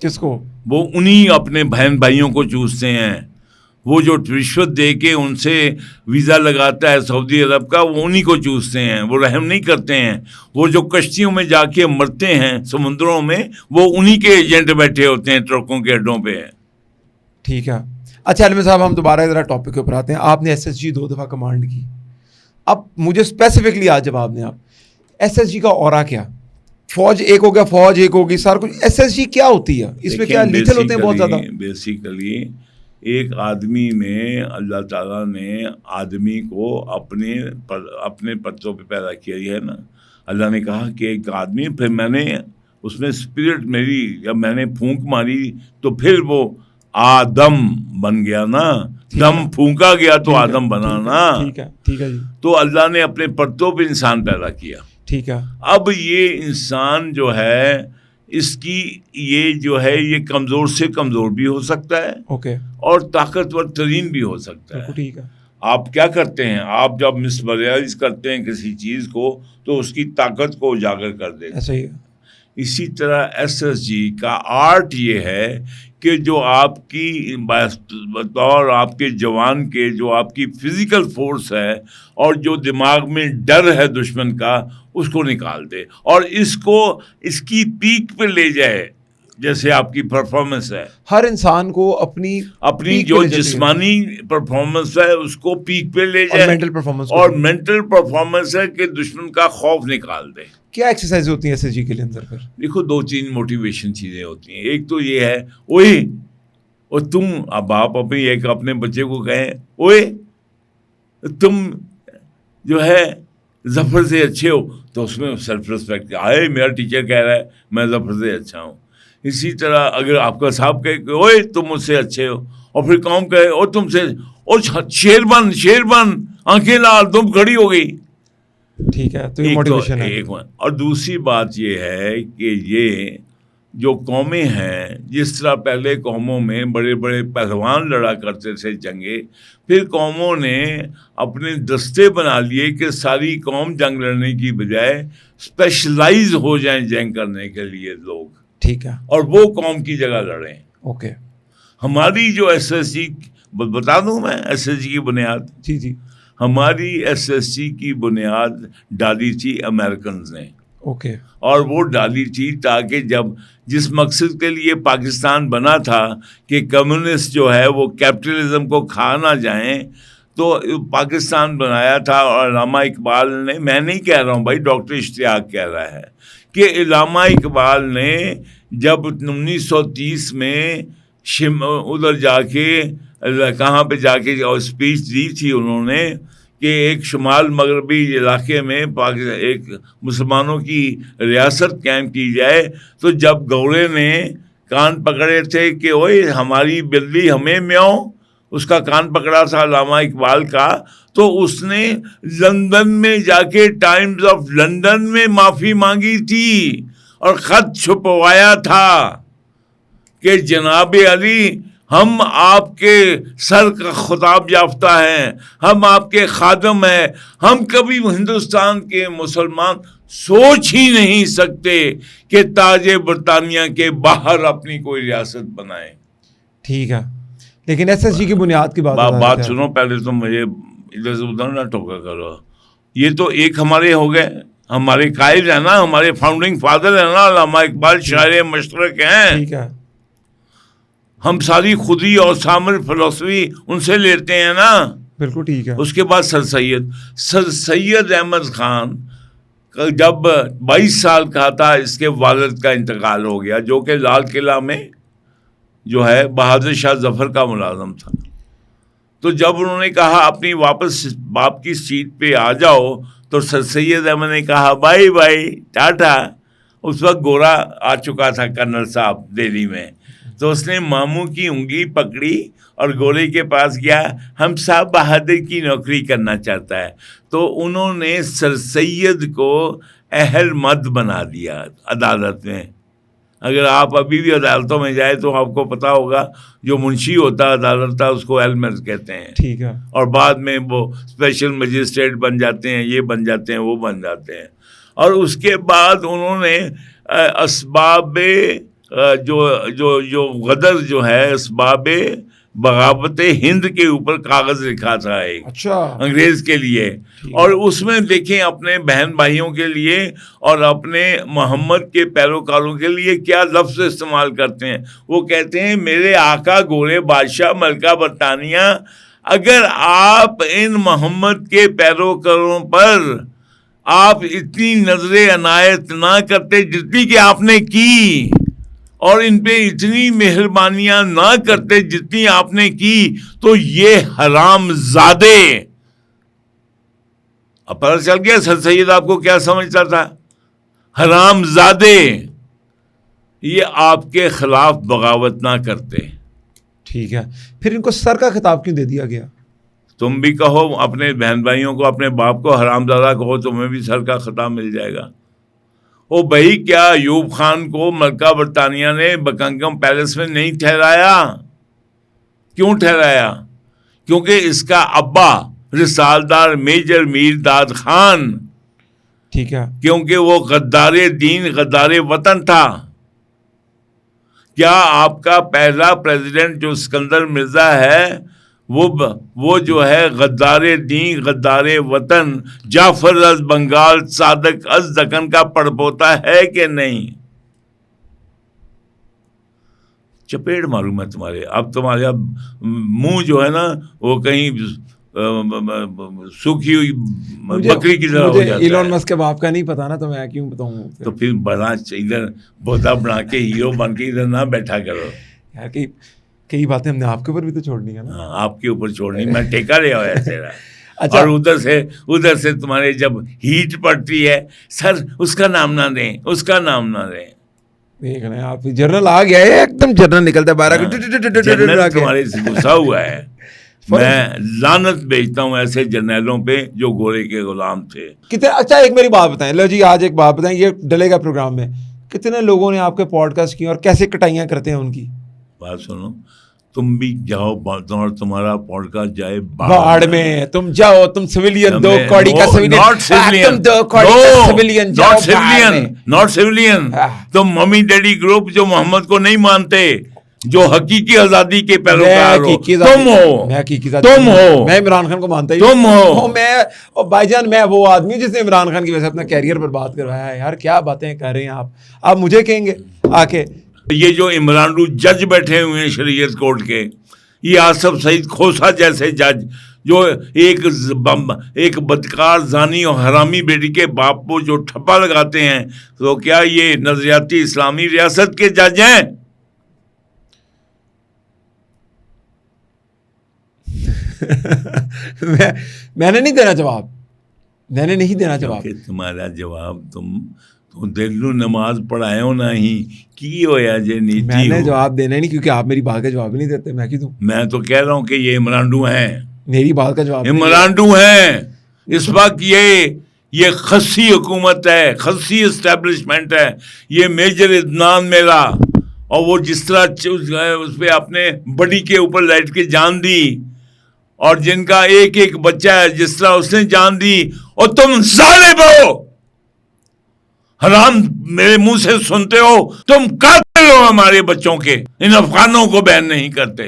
किसको? वो उन्हीं अपने बहन भाइयों को चूसते हैं। वो जो रिश्वत दे के उनसे वीज़ा लगाता है सऊदी अरब का, वो उन्हीं को चूसते हैं, वो रहम नहीं करते हैं। वो जो कश्तियों में जाके मरते हैं समुद्रों में, वो उन्हीं के एजेंट बैठे होते हैं ट्रकों के अड्डों पे। ठीक है। अच्छा अलमी साहब, हम दोबारा ज़रा टॉपिक के ऊपर आते हैं। आपने SSG 2 दफ़ा कमांड की। अब मुझे स्पेसिफिकली आज जवाब दें आप, SSG का औरा क्या? फौज एक हो गया, फौज एक होगी, सारा कुछ। SSG क्या होती है? इसमें क्या लीथल होते हैं बहुत ज़्यादा? बेसिकली एक आदमी में अल्लाह ताला ने आदमी को अपने पत्तों पे पैदा किया है ना। अल्लाह ने कहा कि एक आदमी, फिर मैंने उसमें स्पिरिट मेरी, जब मैंने फूंक मारी तो फिर वो आदम बन गया ना। दम फूंका गया तो आदम बना ना। ठीक है जी। तो अल्लाह ने अपने पत्तों पे इंसान पैदा किया। ठीक है। अब ये इंसान जो है, इसकी ये कमज़ोर से कमज़ोर भी हो सकता है, ओके, और ताकतवर तरीन भी हो सकता है। ठीक है। आप क्या करते हैं, आप जब मिसमैनेज करते हैं किसी चीज़ को तो उसकी ताकत को उजागर कर देते हैं। ऐसा ही है। इसी तरह SSG का आर्ट ये है कि जो आपकी बतौर आपके जवान के जो आपकी फिजिकल फोर्स है और जो दिमाग में डर है दुश्मन का, उसको निकाल दे और इसकी पीक पे ले जाए। जैसे आपकी परफॉर्मेंस है, हर इंसान को अपनी जो जिस्मानी परफॉर्मेंस है उसको पीक पे ले जाए, और मेंटल परफॉर्मेंस है कि दुश्मन का खौफ निकाल दे। क्या एक्सरसाइज होती है SSG के लिए अंदर? फिर देखो, 2-3 मोटिवेशन चीज़ें होती हैं। एक तो ये है, ओए और तुम, अब आप अपने बच्चे को कहें, ओए तुम जो है जफर से अच्छे हो, तो उसमें सेल्फ रिस्पेक्ट आए, मेरा टीचर कह रहा है मैं जफर से अच्छा हूँ। इसी तरह अगर आपका साहब कहे ओए तुम मुझसे अच्छे हो, और फिर कौम कहे और तुमसे, और शेर बन आंखें लाल, तुम खड़ी हो गई। ठीक है, तो ये मोटिवेशन है। और दूसरी बात ये है कि ये जो कौमें हैं, जिस तरह पहले कौमों में बड़े बड़े पहलवान लड़ा करते थे जंगे, फिर कौमों ने अपने दस्ते बना लिए कि सारी कौम जंग लड़ने की बजाय स्पेशलाइज हो जाएं जंग करने के लिए लोग। ठीक है। और वो कौम की जगह लड़ें। ओके। हमारी जो SSG, बता दूं मैं SSG की बुनियाद? जी। हमारी SSG की बुनियाद डाली थी अमेरिकन ने। ओके। और वो डाली थी ताकि जब जिस मकसद के लिए पाकिस्तान बना था कि कम्युनिस्ट जो है वो कैपिटलिज्म को खा ना जाएं, तो पाकिस्तान बनाया था। और अल्लामा इकबाल ने, मैं नहीं कह रहा हूँ भाई, डॉक्टर इश्तियाक कह रहा है कि अल्लामा इकबाल ने जब 1930 में उधर जाके, कहाँ पे जाके और स्पीच दी थी उन्होंने कि एक शुमाल मगरबी इलाके में एक मुसलमानों की रियासत कायम की जाए, तो जब गौरे ने कान पकड़े थे कि ओए हमारी बिल्ली हमें म्याऊं, उसका कान पकड़ा था अल्लामा इकबाल का, तो उसने लंदन में जाके टाइम्स ऑफ लंदन में माफ़ी मांगी थी और ख़त छुपवाया था कि जनाब अली, हम आपके सर का खिताब याफ्ता हैं, हम आपके खादम हैं, हम कभी हिंदुस्तान के मुसलमान सोच ही नहीं सकते कि ताजे बरतानिया के बाहर अपनी कोई रियासत बनाएं। ठीक है, लेकिन SSG की बुनियाद की बात सुनो पहले, तो मुझे इधर से उधर ना टोका करो। ये तो एक हमारे हो गए, हमारे कायद है ना, हमारे फाउंडिंग फादर है ना, अल्लामा इकबाल शायर मशरक हैं। ठीक है। हम सारी खुदी और सामर फिलोसफी उनसे लेते हैं ना। बिल्कुल ठीक है। उसके बाद सर सैयद अहमद खान जब 22 साल का था, इसके वालिद का इंतकाल हो गया, जो कि लाल किला में जो है बहादुर शाह जफर का मुलाजम था। तो जब उन्होंने कहा अपनी वापस बाप की सीट पे आ जाओ, तो सर सैयद अहमद ने कहा बाई बाई टाटा। उस वक्त गोरा आ चुका था कर्नल साहब दिल्ली में, तो उसने मामू की उंगली पकड़ी और गोरे के पास गया, हम साहब बहादुर की नौकरी करना चाहता है। तो उन्होंने सर सैयद को अहल मद बना दिया अदालत में। अगर आप अभी भी अदालतों में जाए तो आपको पता होगा, जो मुंशी होता है अदालत का, उसको अहल मद कहते हैं। ठीक है। और बाद में वो स्पेशल मजिस्ट्रेट बन जाते हैं, ये बन जाते हैं, वो बन जाते हैं। और उसके बाद उन्होंने असबाब जो जो जो गदर जो है इसबाबे बगावत हिंद के ऊपर कागज लिखा था एक, अच्छा, अंग्रेज के लिए। और उसमें देखें अपने बहन भाइयों के लिए और अपने मोहम्मद के पैरोकारों के लिए क्या लफ्ज़ इस्तेमाल करते हैं। वो कहते हैं मेरे आका गोरे बादशाह मलका बरतानिया, अगर आप इन मोहम्मद के पैरोकारों पर आप इतनी नजरें अनायत ना करते जितनी कि आपने की, और इन पे इतनी मेहरबानियां ना करते जितनी आपने की, तो ये हरामजादे। अब पता चल गया सर सैयद आपको क्या समझता था, हरामजादे ये आपके खिलाफ बगावत ना करते। ठीक है, फिर इनको सर का खिताब क्यों दे दिया गया? तुम भी कहो अपने बहन भाइयों को, अपने बाप को हरामजादा कहो, तुम्हें भी सर का खिताब मिल जाएगा। ओ भाई, क्या अयूब खान को मलका बरतानिया ने बकिंगम पैलेस में नहीं ठहराया? क्यों ठहराया? क्योंकि इसका अब्बा रिसालदार मेजर मीर दाद खान, ठीक है, क्योंकि वो गद्दारे दीन गद्दारे वतन था। क्या आपका पहला प्रेसिडेंट जो सिकंदर मिर्जा है वो जो है गद्दारे दीन गद्दारे वतन जाफर अज बंगाल सादक अज दक्कन का पड़पोता है कि नहीं? चपेट मालूम है तुम्हारे, अब तुम्हारे मुंह जो है ना वो कहीं सूखी हुई बकरी की तरह हो जाता है। इलॉन मस्क के बाप का नहीं पता ना, तो मैं क्यों बताऊं? तो फिर बना इधर बोता बना के हीरो बन के इधर ना बैठा करो यार। कई बातें हमने आपके ऊपर भी तो छोड़नी है ना। हाँ, आपके ऊपर छोड़नी, मैं टेका ले आया तेरा। अच्छा। और उधर से तुम्हारे जब हीट पड़ती है, सर उसका नाम ना दें, उसका नाम ना दें। देख रहे हैं आप, जर्नल आ गया है एकदम, जर्नल निकलता है 12 जनरल तुम्हारे से गुस्सा हुआ है। मैं लानत भेजता हूँ ऐसे जर्नलों पे जो गोरे के गुलाम थे। कितने, अच्छा एक मेरी बात बताएं, लो जी आज एक बात बताएं, ये डलेगा प्रोग्राम में, कितने लोगों ने आपके पॉडकास्ट की और कैसे कटाइयाँ करते हैं उनकी? बात सुनो, तुम भी जाओ और तुम्हारा पॉडकास्ट जाए बाढ़ में। तुम जाओ, तुम सिविलियन, दो कौड़ी का सिविलियन, नॉट सिविलियन, तुम दो कौड़ी का civilian, not civilian, not civilian. तुम मम्मी डैडी ग्रुप जो मोहम्मद को नहीं मानते, जो हकीकी आजादी के पैरोकार हो, तुम हो, तुम हो। मैं इमरान खान को मानता ही तुम हो। मैं भाईजान, मैं वो आदमी जिसने इमरान खान की वजह से अपना कैरियर बर्बाद करवाया है। यार क्या बातें कर रहे हैं आप मुझे कहेंगे आके। ये जो इमरान रू जज बैठे हुए हैं शरीयत कोर्ट के, ये आसफ सईद खोसा जैसे जज जो एक बदकार जानी और हरामी बेटी के बाप को जो ठप्पा लगाते हैं, तो क्या ये नजरियाती इस्लामी रियासत के जज हैं? मैंने नहीं देना जवाब, मैंने नहीं देना जवाब। तुम्हारा जवाब तुम दिल्लू नमाज पढ़ायो नहीं की होया जे नीति मैंने जवाब देना नहीं, क्योंकि आप मेरी बात का जवाब नहीं देते, मैं क्यों दूं? मैं तो कह रहा हूं कि ये इमरानडू हैं, मेरी बात का जवाब इमरानडू हैं। इस वक्त ये खस्सी हुकूमत है, खस्सी एस्टेब्लिशमेंट है। ये मेजर इदनान मेरा, और वो जिस तरह उस पर अपने बड़ी के ऊपर लाइट के जान दी, और जिनका एक एक बच्चा है जिस तरह उसने जान दी, और तुम जालिम हो, हराम मेरे मुंह से सुनते हो, तुम कातिल हो हमारे बच्चों के। इन अफगानों को बैन नहीं करते,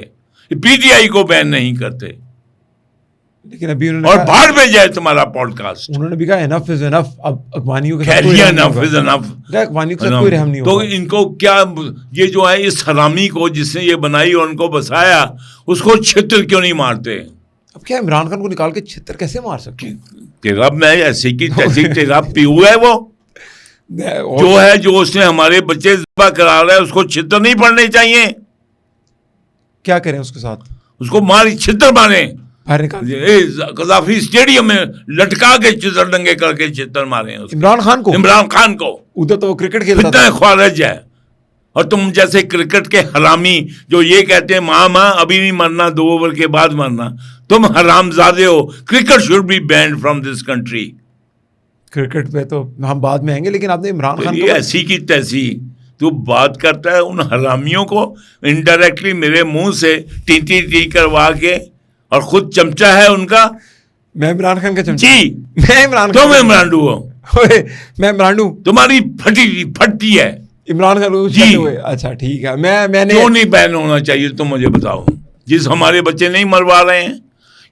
पीटीआई को बैन नहीं करते, लेकिन अभी उन्होंने और बाहर में जाए तुम्हारा पॉडकास्ट। उन्होंने भी कहा एनफ इज एनफ, अब अगवानियों के साथ कोई एनफ इज एनफ, अगवानियों के साथ कोई रहम नहीं होगा। तो इनको क्या, ये जो है इस हरामी को जिसने ये बनाई और उनको बसाया, उसको छित्र क्यों नहीं मारते? अब क्या इमरान खान को निकाल के छित्र कैसे मार सकते? तेरा मैं ऐसी की तैसी तेरा पीहू है वो जो है, जो उसने हमारे बच्चे ज़िबा करा रहा है, उसको छित्र नहीं पड़ने चाहिए। क्या करें उसके साथ? उसको मारी, छित्र मारे, कज़ाफ़ी स्टेडियम में लटका के चित्र दंगे करके चित्र मारे इमरान खान को। उधर तो वो क्रिकेट खेलता था। ख्वारिज है। और तुम जैसे क्रिकेट के हरामी जो ये कहते हैं माँ अभी नहीं मरना, 2 ओवर के बाद मरना, तुम हरामजादे हो। Cricket should be banned from this country. Cricket पे तो हम बाद में आएंगे, लेकिन आपने इमरान खान को ऐसी की तैसी तू बात करता है उन हरामियों को इनडायरेक्टली मेरे मुंह से टी करवा के, और खुद चमचा है उनका। मैं इमरान खान का चमचा? जी, मैं इमरान, तुम इमरानडू हो। मैं इमरानडू, तुम्हारी फटती है। इमरान खान को जी। छठे हुए? अच्छा ठीक है। मैंने क्यों नहीं बैन होना चाहिए, तुम मुझे बताओ। जिस हमारे बच्चे नहीं मरवा रहे हैं,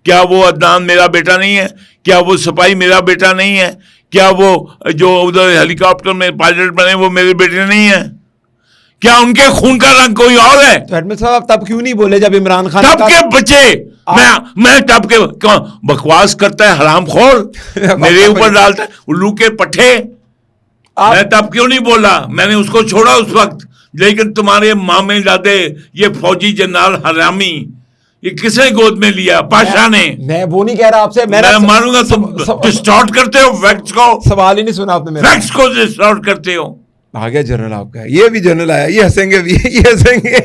क्या वो अदनान मेरा बेटा नहीं है? क्या वो सिपाही मेरा बेटा नहीं है? क्या वो जो उधर हेलीकॉप्टर में पायलट बने वो मेरे बेटे नहीं है? क्या उनके खून का रंग कोई और है? तो हेडमेट साहब आप तब क्यों नहीं बोले जब इमरान खान तब के बच्चे, मैं तब के कौन बकवास करता है हरामखोर, मेरे ऊपर डालता है उल्लू के पट्टे। मैं तब क्यों नहीं बोला? मैंने उसको छोड़ा उस वक्त। लेकिन तुम्हारे मामे दादे ये फौजी जनरल हरामी, ये किसने गोद में लिया? पाशा ने। मैं वो नहीं कह रहा आपसे, मैं मारूंगा। तुम डिस्टॉर्ट करते हो फैक्ट्स को। सवाल ही नहीं सुना आपने मेरा। फैक्ट्स को डिस्टॉर्ट करते हो। आ गया जनरल आपका, ये भी जनरल आया, ये हंसेंगे भी, ये हंसेंगे।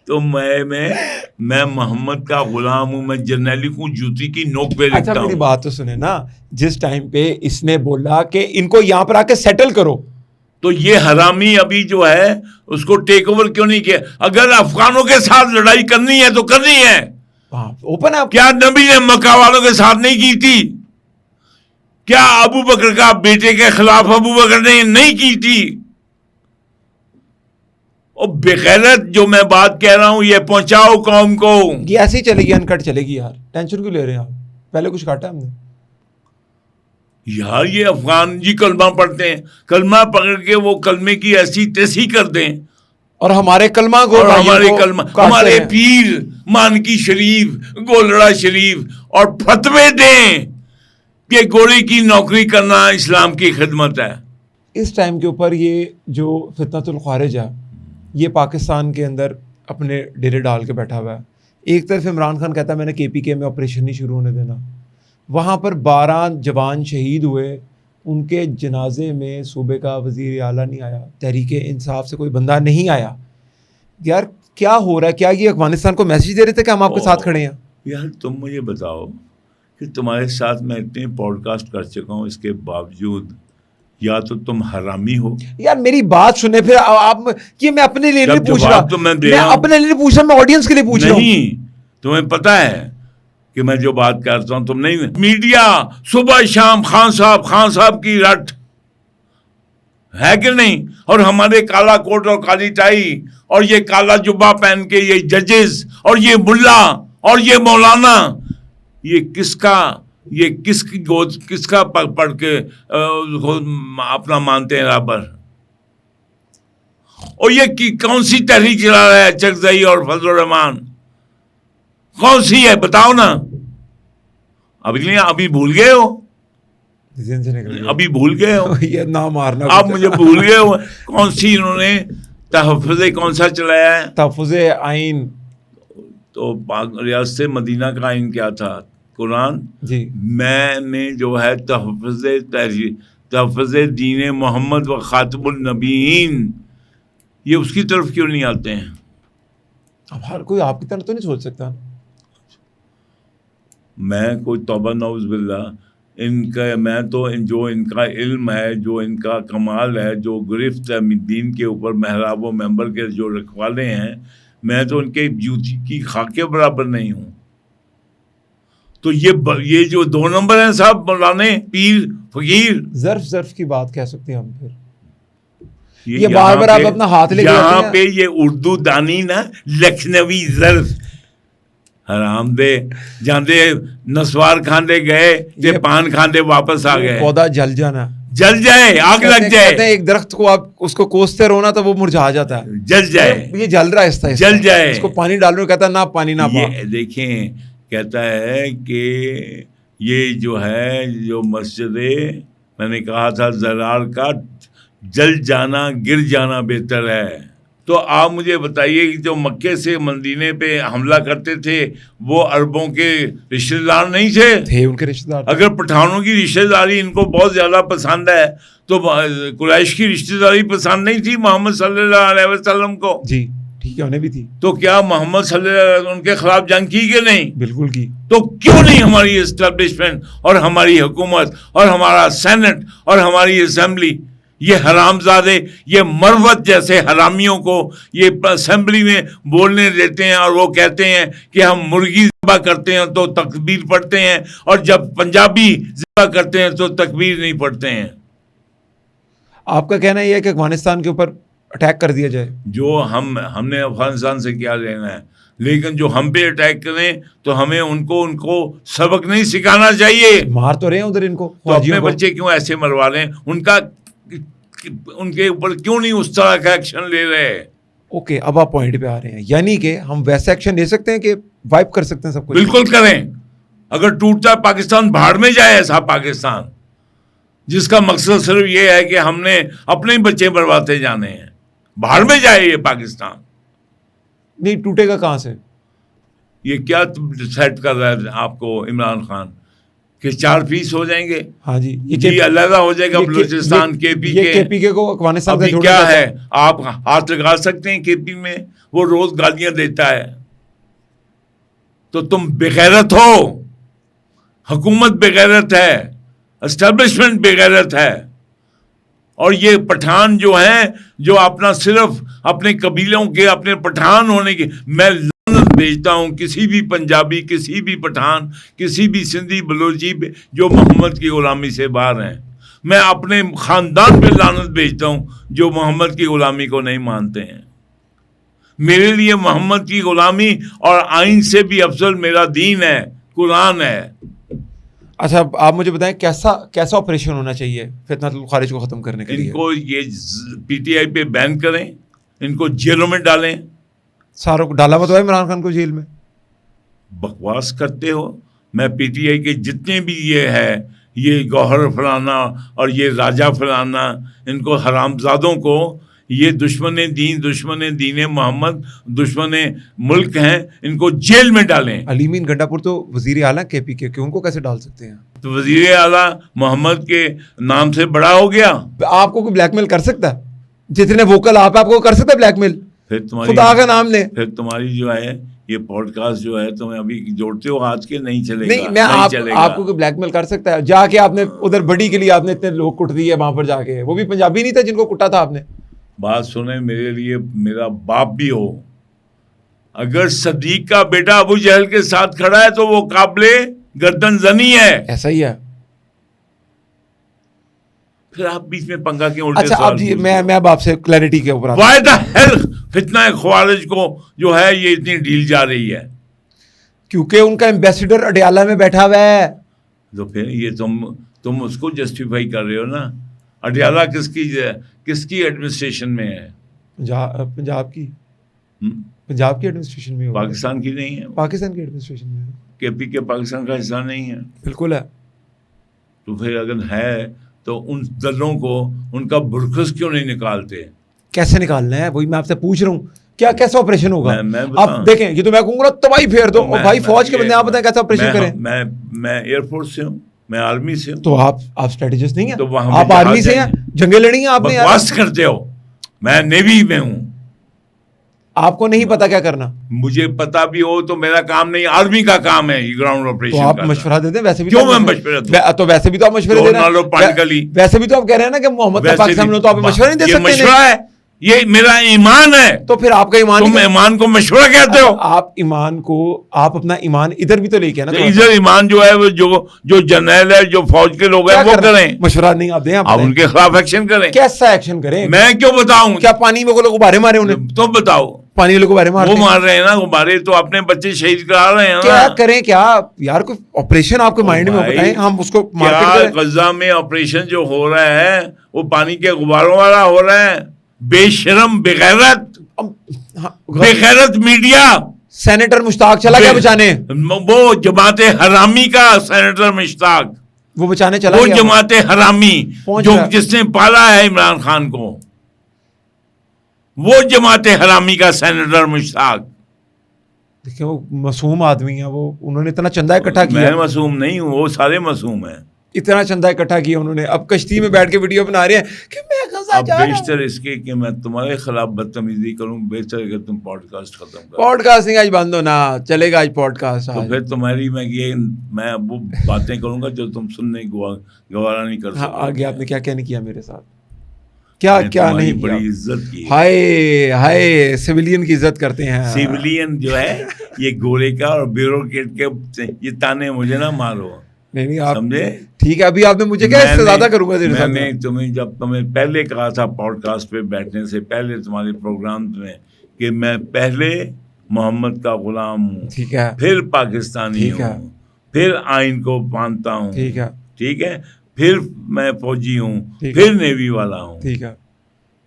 तो मैं मोहम्मद का गुलाम हूं, मैं जर्नैली को जूती की नोक पे अच्छा लिखता मेरी हूं। बात तो सुने ना, जिस टाइम पे इसने बोला कि इनको यहाँ पर आके सेटल करो, तो ये हरामी अभी जो है उसको टेक ओवर क्यों नहीं किया? अगर अफगानों के साथ लड़ाई करनी है तो करनी है। ओपन है। क्या नबी ने मक्का वालों के साथ नहीं की थी? क्या अबू बकर का बेटे के खिलाफ अबू बकर ने नहीं की थी? और बेगैरत जो मैं बात कह रहा हूं, ये पहुंचाओ कौम को। ये ऐसे ही चलेगी, अनकट चलेगी यार, टेंशन क्यों ले रहे हैं आप? पहले कुछ काटा हमने यार ये अफगान जी कलमा पढ़ते हैं, कलमा पकड़ के वो कलमे की ऐसी तैसी कर दें, और हमारे कलमा को, और हमारे कलमा, हमारे हैं। पीर मानकी शरीफ, गोलड़ा शरीफ और फतवे दें कि गोली की नौकरी करना इस्लाम की खिदमत है। इस टाइम के ऊपर ये जो फितनतुल खारिज है, ये पाकिस्तान के अंदर अपने डेरे डाल के बैठा हुआ है। एक तरफ इमरान खान कहता है मैंने KPK में ऑपरेशन नहीं शुरू होने देना, वहाँ पर 12 जवान शहीद हुए, उनके जनाजे में सूबे का वज़ीर आला नहीं आया, तहरीक इंसाफ से कोई बंदा नहीं आया। यार क्या हो रहा है? क्या ये अफगानिस्तान को मैसेज दे रहे थे कि हम आपके साथ खड़े हैं? यार तुम मुझे बताओ कि तुम्हारे साथ मैं इतने पॉडकास्ट कर चुका हूँ, इसके बावजूद या तो तुम हरामी हो। यार मेरी बात सुने फिर आप, ये मैं अपने लिए नहीं पूछ रहा, तो मैं अपने लिए पूछ रहा, मैं ऑडियंस के लिए पूछ रहा हूँ। नहीं, तुम्हें पता है कि मैं जो बात करता हूं तुम नहीं। मीडिया सुबह शाम खान साहब की रट है कि नहीं? और हमारे काला कोट और काली टाई और ये काला जुब्बा पहन के ये जजेस और ये मुल्ला और ये मौलाना, ये किसकी गोद, किसका पढ़ के अपना मानते हैं राबर? और ये कौन सी तहरीक चला रहा है चकजई और फजल रहमान? कौन सी है बताओ ना। अभी भूल गए हो? अभी भूल गए हो? ये ना मारना, आप मुझे भूल गए हो? कौन सी इन्होंने तहफ़्फ़ुज़ कौन सा चलाया है? तहफ़्फ़ुज़ आइन। तो रियासत मदीना का आइन क्या था? कुरान जी। मैंने जो है तहफ़्फ़ुज़ दीन मोहम्मद व ख़ातमुन नबीयीन, ये उसकी तरफ क्यों नहीं आते हैं? अब हर कोई आपकी तरह तो नहीं सोच सकता। मैं कोई तौबा नौज़ बिल्लाह, इनका मैं तो जो इनका इल्म है, जो इनका कमाल है, जो गिरफ्त है दीन के ऊपर, महराब व मेंबर के जो रखवाले हैं, मैं तो उनके जूती की खाक के बराबर नहीं हूँ। तो ये जो 2 नंबर हैं साहब, मौलाने, पीर, फकीर, ज़र्फ की बात कह सकते हैं हम। फिर ये बार बार आप अपना हाथ लेके यहाँ पे ये उर्दू दानी ना लखनवी ज़र्फ हरामदे जांदे नस्वार खांदे गए, ये पान खांदे वापस आ गए। पौधा जल जाना, जल जाए, आग लग जाए। कहते हैं एक दरख्त को आप उसको कोसते रहो ना तो वो मुरझा जाता है, जल जाए। ये जल रहा है आहिस्ता आहिस्ता, जल जाए, इसको पानी डालो, कहता है ना पानी ना पा। ये देखें, कहता है कि ये जो है, जो मस्जिद, मैंने कहा था ज़रार का जल जाना, गिर जाना बेहतर है। तो आप मुझे बताइए कि जो मक्के से मदीने पे हमला करते थे वो अरबों के रिश्तेदार नहीं थे उनके रिश्तेदार। अगर पठानों की रिश्तेदारी इनको बहुत ज़्यादा पसंद है तो कुरैश की रिश्तेदारी पसंद नहीं थी मोहम्मद सल्लल्लाहु अलैहि वसल्लम को? जी ठीक है, उन्हें भी थी। तो क्या मोहम्मद सल्लल्लाहु अलैहि वसल्लम उनके खिलाफ जंग की कि नहीं? बिल्कुल की। तो क्यों नहीं हमारी एस्टेब्लिशमेंट और हमारी हुकूमत और हमारा सेनेट और हमारी असेंबली, ये हरामजादे, ये मरवत जैसे हरामियों को ये असेंबली में बोलने देते हैं और वो कहते हैं कि हम मुर्गी ज़िबा करते हैं तो तकबीर पढ़ते हैं, और जब पंजाबी ज़िबा करते हैं तो तकबीर नहीं पढ़ते हैं। आपका कहना यह है कि अफगानिस्तान के ऊपर अटैक कर दिया जाए? जो हमने अफगानिस्तान से क्या लेना है, लेकिन जो हम पे अटैक करें तो हमें उनको सबक नहीं सिखाना चाहिए। मार तो रहे हैं उधर इनको, तो अपने बच्चे क्यों ऐसे मरवा रहे हैं, उनके ऊपर क्यों नहीं उस तरह का एक्शन ले रहे? ओके, अब आप पॉइंट पे आ रहे हैं, यानी कि हम वैसा एक्शन ले सकते हैं कि वाइप कर सकते हैं सब कुछ। बिल्कुल करें। अगर टूटता पाकिस्तान, भाड़ में जाए ऐसा पाकिस्तान जिसका मकसद सिर्फ ये है कि हमने अपने ही बच्चे बर्बादे जाने हैं, भाड़ में जाए ये पाकिस्तान। नहीं टूटेगा कहां से? ये क्या सेट कर रहा है आपको इमरान खान कि 4 पीस हो जाएंगे? हाँ जी, ये अलग हो जाएगा बलूचिस्तान केपी को अफगानिस्तान से क्या है? आप हाथ लगा सकते हैं केपी में? वो रोज गालियां देता है। तो तुम बेगैरत हो, हुकूमत बेगैरत है, एस्टेब्लिशमेंट बेगैरत है। और ये पठान जो हैं, जो अपना सिर्फ अपने कबीलों के, अपने पठान होने के, मैं लानत भेजता हूँ किसी भी पंजाबी, किसी भी पठान, किसी भी सिंधी बलोची जो मोहम्मद की गुलामी से बाहर हैं। मैं अपने ख़ानदान पे लानत भेजता हूँ जो मोहम्मद की गुलामी को नहीं मानते हैं। मेरे लिए मोहम्मद की गुलामी और आइन से भी अफजल मेरा दीन है, कुरान है। अच्छा, आप मुझे बताएं कैसा ऑपरेशन होना चाहिए फितनतुल खारिज को ख़त्म करने के लिए? इनको ये पीटीआई पे बैन करें, इनको जेलों में डालें। सारों को डाला बताओ इमरान खान को जेल में। बकवास करते हो। मैं पीटीआई के जितने भी ये है, ये गौहर फलाना और ये राजा फलाना, इनको हरामजादों को, ये दुश्मन दीन मोहम्मद, दुश्मन मुल्क हैं, इनको जेल में डालें। अलीमीन गंडापुर तो वजीर आला केपी के, उनको कैसे डाल सकते हैं? तो वजीर आला मोहम्मद के नाम से बड़ा हो गया। आपको कोई ब्लैकमेल कर सकता है? जितने वोकल आपको कर सकता है ब्लैकमेल? फिर तुम्हारी खुदा का नाम ले, फिर तुम्हारी जो है ये पॉडकास्ट जो है तुम्हें अभी जोड़ते हो, आज के नहीं चलेगा। नहीं, मैं आपको कोई ब्लैकमेल कर सकता है? जाके आपने उधर बड़ी के लिए आपने इतने लोग कुट दिए वहां पर जाके, वो भी पंजाबी नहीं था जिनको कुटा था आपने। बात सुने, मेरे लिए मेरा बाप भी हो, अगर सदीक का बेटा अबू जहल के साथ खड़ा है तो वो काबिले गर्दन जनी है। ऐसा ही है। फिर आप बीच में पंगा क्यों उल्टे? अच्छा, अब जी मैं अब आपसे क्लैरिटी के ऊपर व्हाई द हेल फितना ख्वारिज को जो है ये इतनी डील जा रही है? क्योंकि उनका एम्बेसडर अडयाला में बैठा हुआ है। तो फिर ये तुम उसको जस्टिफाई कर रहे हो ना। अडयाला किसकी एडमिनिस्ट्रेशन में है? पंजाब की एडमिनिस्ट्रेशन में होगा। पाकिस्तान की नहीं है। पाकिस्तान की एडमिनिस्ट्रेशन में है। केपी के पाकिस्तान का हिस्सा नहीं है। बिल्कुल है। तो फिर अगर है तो उन दलों को उनका बुरखस क्यों नहीं निकालते? कैसे निकालना है वही मैं आपसे पूछ रहा हूँ। कैसा ऑपरेशन होगा? आप देखें, ये तो मैं कहूँगा तबाही फेर दो। और भाई फौज के बंदे, आप बताएं कैसा ऑपरेशन करें? मैं एयरफोर्स से हूँ, मैं आर्मी से हूँ। तो आप स्ट्रेटेजिस्ट नहीं है? तो आप आर्मी से हैं, जंगे लड़ी हैं आपने? बकवास करते हो। मैं नेवी में हूँ। आपको नहीं पता क्या करना? मुझे पता भी हो तो मेरा काम नहीं, आर्मी का काम है ये ग्राउंड ऑपरेशन। तो आप मशवरा देते हैं वैसे भी? क्यों मैं मशवरा दूं? तो वैसे भी तो आप मशवरे दे रहे हैं। वैसे भी तो आप कह रहे हैं ना कि मोहम्मद का पाकिस्तान में, तो आप मशवरा नहीं दे सकते? मशवरा है, ये मेरा ईमान है। तो फिर आपका ईमान, तुम ईमान को मशवरा कहते हो? आप ईमान को, आप अपना ईमान इधर भी तो लेके ना। इधर ईमान जो है वो जो जनरल है, जो फौज के लोग हैं, वो करें। मशवरा नहीं आप दें, आप उनके खिलाफ एक्शन करें। कैसा एक्शन करें? मैं क्यों बताऊं? क्या पानी में को लोग गुब्बारे मारे उन्हें? तो बताओ। पानी वाले गुब्बारे मार, वो मार रहे हैं ना गुब्बारे, तो अपने बच्चे शहीद करा रहे हैं। क्या करें? क्या यार, कोई ऑपरेशन आपके माइंड में बताएं, हम उसको मार्केट करें। गजा में ऑपरेशन जो हो रहा है वो पानी के गुब्बारों वाला हो रहा है। बेशरम, बेगैरत मीडिया। सेनेटर मुश्ताक चला गया बचाने, वो जमाते हरामी का सेनेटर मुश्ताक, वो बचाने चला गया। वो जमाते हरामी जो जिसने पाला है इमरान खान को, वो जमाते हरामी का सेनेटर मुश्ताक। देखिए, वो मासूम आदमी है, वो उन्होंने इतना चंदा इकट्ठा किया। मैं मासूम नहीं हूँ, वो सारे मासूम हैं। इतना चंदा इकट्ठा किया उन्होंने, अब कश्ती में बैठ के वीडियो बना रहे हैं कि मैं गजा जा रहा हूं। बेशतर इसके कि मैं तुम्हारे खिलाफ बदतमीजी करूं, बेहतर है कि तुम पॉडकास्ट खत्म करो। पॉडकास्टिंग आज बंद हो ना, चलेगा आज पॉडकास्ट। तो फिर तुम्हारी मैं वो बातें करूंगा जो तुम सुनने गवारा नहीं कर सकते। आगे आपने क्या नहीं किया मेरे साथ? क्या नहीं किया? बड़ी इज्जत की। हाय सिविलियन की इज्जत करते हैं। सिविलियन जो है ये गोरे का और ब्यूरोक्रेट के, ये ताने मुझे ना मारो। नहीं आप समझे? ठीक है, अभी आपने मुझे क्या इससे ज्यादा करूंगा तेरे साथ मैंने तुम्हें जब तुम्हें पहले कहा था पॉडकास्ट पे बैठने से पहले तुम्हारे प्रोग्राम में कि मैं पहले मोहम्मद का गुलाम हूँ, ठीक है, फिर पाकिस्तानी ठीक है, हूँ, फिर आइन को मानता हूँ, ठीक है, ठीक है, फिर मैं फौजी हूँ, ठीक फिर नेवी वाला हूँ। ठीक है,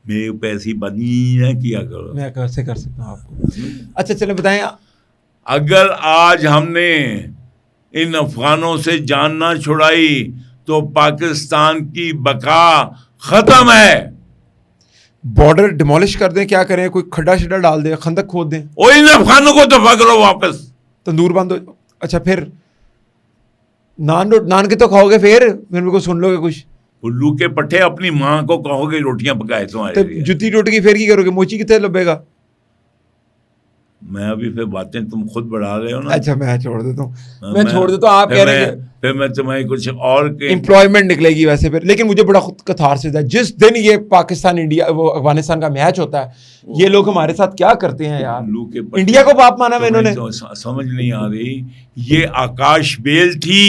मेरे पे ऐसी बदनी न किया करो। मैं कैसे कर सकता हूँ आपको? अच्छा चले बताएं। अगर आज हमने इन अफगानों से जान ना छुड़ाई तो पाकिस्तान की बका खत्म है। बॉर्डर डिमोलिश कर दें, क्या करें? कोई खड्डा शड्डा डाल दें, खंदक खोद दें, और इन अफगानों को दफा करो वापस। तंदूर बंद हो। अच्छा फिर नान के तो खाओगे, फिर मेरे को सुन लोगे कुछ? उल्लू के पट्टे अपनी माँ को कहोगे रोटियां पकाए तुम्हारे तो लिए। जुत्ती टूट गई फिर की करोगे? मोची कितने लबेगा? मैं अभी फिर बातें तुम खुद बढ़ा रहे हो ना। अच्छा मैं छोड़ देता हूँ, हाँ, मैं छोड़ देता हूँ। आप कह रहे हैं फिर मैं तुम्हें कुछ और के एम्प्लॉयमेंट निकलेगी वैसे फिर। लेकिन मुझे बड़ा खुद कथारसिस है जिस दिन ये पाकिस्तान इंडिया वो अफगानिस्तान का मैच होता है, ये लोग हमारे साथ क्या करते हैं यार। उल्लू के पट्टे इंडिया को बाप माना है इन्होंने। तो समझ नहीं आ रही। ये आकाश बेल थी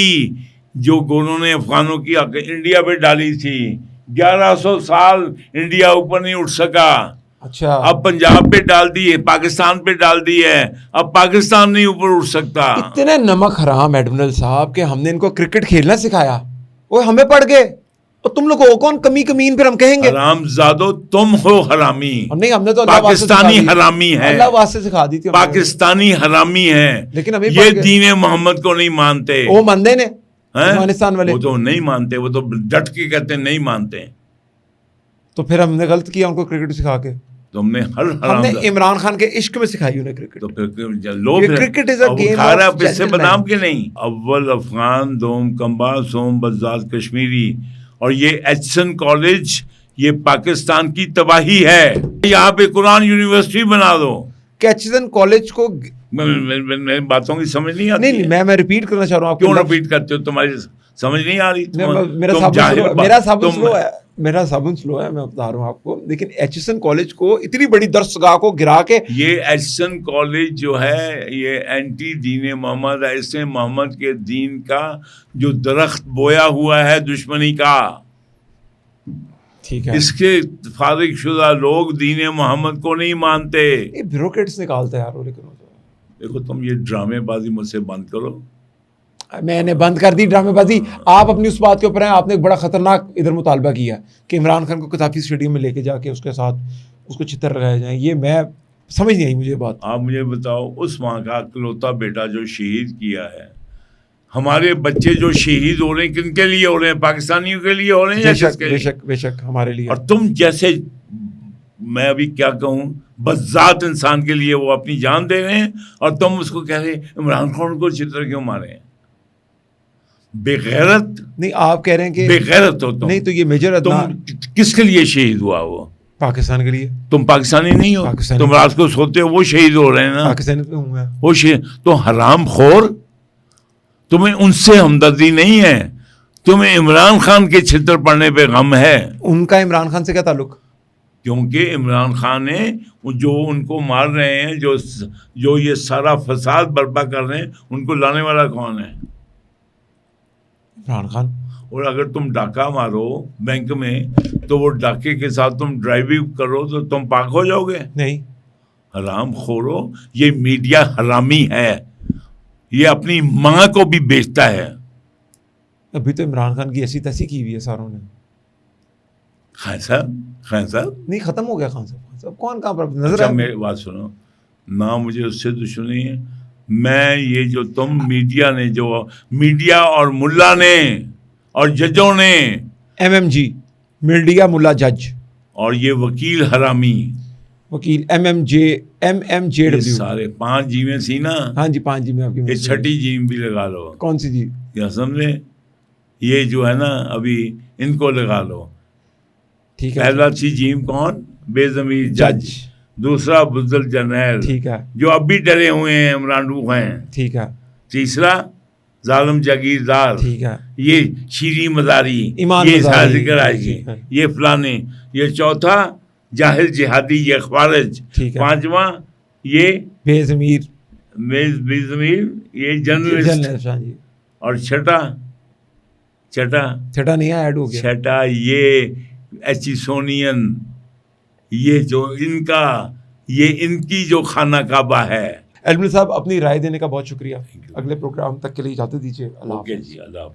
जो उन्होंने अफगानों की इंडिया पे डाली थी। 1100 साल इंडिया ऊपर नहीं उठ सका। अच्छा अब पंजाब पे डाल दी है, पाकिस्तान पे डाल दी है, अब पाकिस्तान नहीं ऊपर उठ सकता। इतने नमक हराम एडमिरल साहब के हमने इनको क्रिकेट खेलना सिखाया, वो हमें पड़ गए। और तुम लोग हो कौन कमी कमीन? फिर हम कहेंगे हरामजादो तुम हो हरामी। नहीं, हमने तो पाकिस्तानी हरामी है, अल्लाह वास्ते सिखा दी थी हमने। पाकिस्तानी हरामी है, लेकिन हमें ये दीन मोहम्मद को नहीं मानते। वो मानते ने हैं? अफगानिस्तान वाले वो तो नहीं मानते, वो तो डट के कहते नहीं मानते। तो फिर हमने गलत किया उनको क्रिकेट सिखा के। तुमने हमने इमरान खान के इश्क में सिखाई उन्हें क्रिकेट। तो फिर लोग cricket is a game of इससे बदनाम के नहीं। अव्वल अफगान, दोम कंबा, सोम बजाज कश्मीरी। और ये एचसन कॉलेज ये पाकिस्तान की तबाही है। यहाँ पे कुरान यूनिवर्सिटी बना दो। कैचसन कॉलेज को मेरी बातों की समझ नहीं आती। नहीं मैं रिपीट करना चाह रहा हूँ। क्यों रिपीट करते हो? तुम्हारी समझ नहीं आ रही। मेरा साबुन स्लो है, मैं बता रहा हूँ आपको। लेकिन एचएसएन कॉलेज को इतनी बड़ी दरसगाह को गिरा के, ये एचएसएन कॉलेज जो है ये एंटी दीन मोहम्मद, ऐसे मोहम्मद के दीन का जो दरख्त बोया हुआ है दुश्मनी का, ठीक है, इसके फारिग शुदा लोग दीन मोहम्मद को नहीं मानते। ये ब्यूरोक्रेट्स निकालते हैं यार। लेकिन देखो तुम ये ड्रामेबाजी मुझसे बंद करो। मैंने बंद कर दी ड्रामेबाजी। आप अपनी उस बात के ऊपर हैं। आपने एक बड़ा खतरनाक इधर मुतालबा किया कि इमरान खान को कदाफी स्टेडियम में लेके जाके उसके साथ उसको चित्र लगाए जाएं। ये मैं समझ नहीं आई मुझे बात। आप मुझे बताओ, उस माँ का इकलौता बेटा जो शहीद किया है, हमारे बच्चे जो शहीद हो रहे हैं किनके लिए हो रहे हैं? पाकिस्तानियों के लिए हो रहे हैं? बेशक बेशक हमारे लिए। और तुम जैसे, मैं अभी क्या कहूँ, बज़ात इंसान के लिए वो अपनी जान दे रहे हैं और तुम उसको कह रहे इमरान खान को चित्र क्यों मारे हैं? बेगैरत। नहीं आप कह रहे हैं कि बेगैरत हो तुम। नहीं तो ये मेजर तुम किसके लिए शहीद हुआ वो? पाकिस्तान के लिए। तुम पाकिस्तानी नहीं हो? तुम रात को सोते हो, वो शहीद हो रहे हैं ना। पाकिस्तानी तो हूं मैं। वो शहीद तो हराम खोर। तुम्हें उनसे हमदर्दी नहीं है, तुम्हें इमरान खान के चित्र पढ़ने पे गम है। उनका इमरान खान से क्या ताल्लुक? क्योंकि इमरान खान ने जो उनको मार रहे हैं, जो ये सारा फसाद बर्पा कर रहे हैं, उनको लाने वाला कौन है? इमरान खान। और अगर तुम डाका मारो बैंक में तो वो डाके के साथ तुम ड्राइविंग करो तो तुम पाक हो जाओगे? नहीं। हराम खोरो। ये मीडिया हरामी है, ये अपनी माँ को भी बेचता है। अभी तो इमरान खान की ऐसी तैसी की हुई है सारों ने। खान साहब नहीं, खत्म हो गया खान साहब कौन कहाँ पर नजर अच्छा, आया? मेरी बात सुनो ना, मुझे उससे दुश्मनी है। मैं ये जो तुम मीडिया और मुल्ला ने और जजों ने, MMG मीडिया मुल्ला जज और ये वकील हरामी वकील MMJ सारे 5 जीवें थी ना। हाँ जी 5 जी में आपकी। ये 6ठी जीम भी लगा लो। कौन सी जी? क्या समझे? ये जो है ना अभी इनको लगा लो। ठीक है। पहला थी जीम कौन? बेजमीर जज। दूसरा बुज़दिल जर्नैल, ठीक है, जो अब भी डरे हुए हैं, इमरान हैं। ठीक है। तीसरा जालिम जागीरदार, ठीक है। ये शीरी मजारी, ये जिक्र आएगी, ये फलाने। ये चौथा जाहिल जिहादी, ये ख्वारिज। पांचवा ये बेजमीर, ये जर्नलिस्ट। और छठा छठा नहीं है, ऐड हो गया। छठा ये एचिसोनियन, ये जो इनकी जो खाना काबा है। एडमिन साहब, अपनी राय देने का बहुत शुक्रिया। अगले प्रोग्राम तक के लिए इजाजत दीजिए। अल्लाह ओके हाफ़िज़। जी, अल्लाह हाफ़िज़।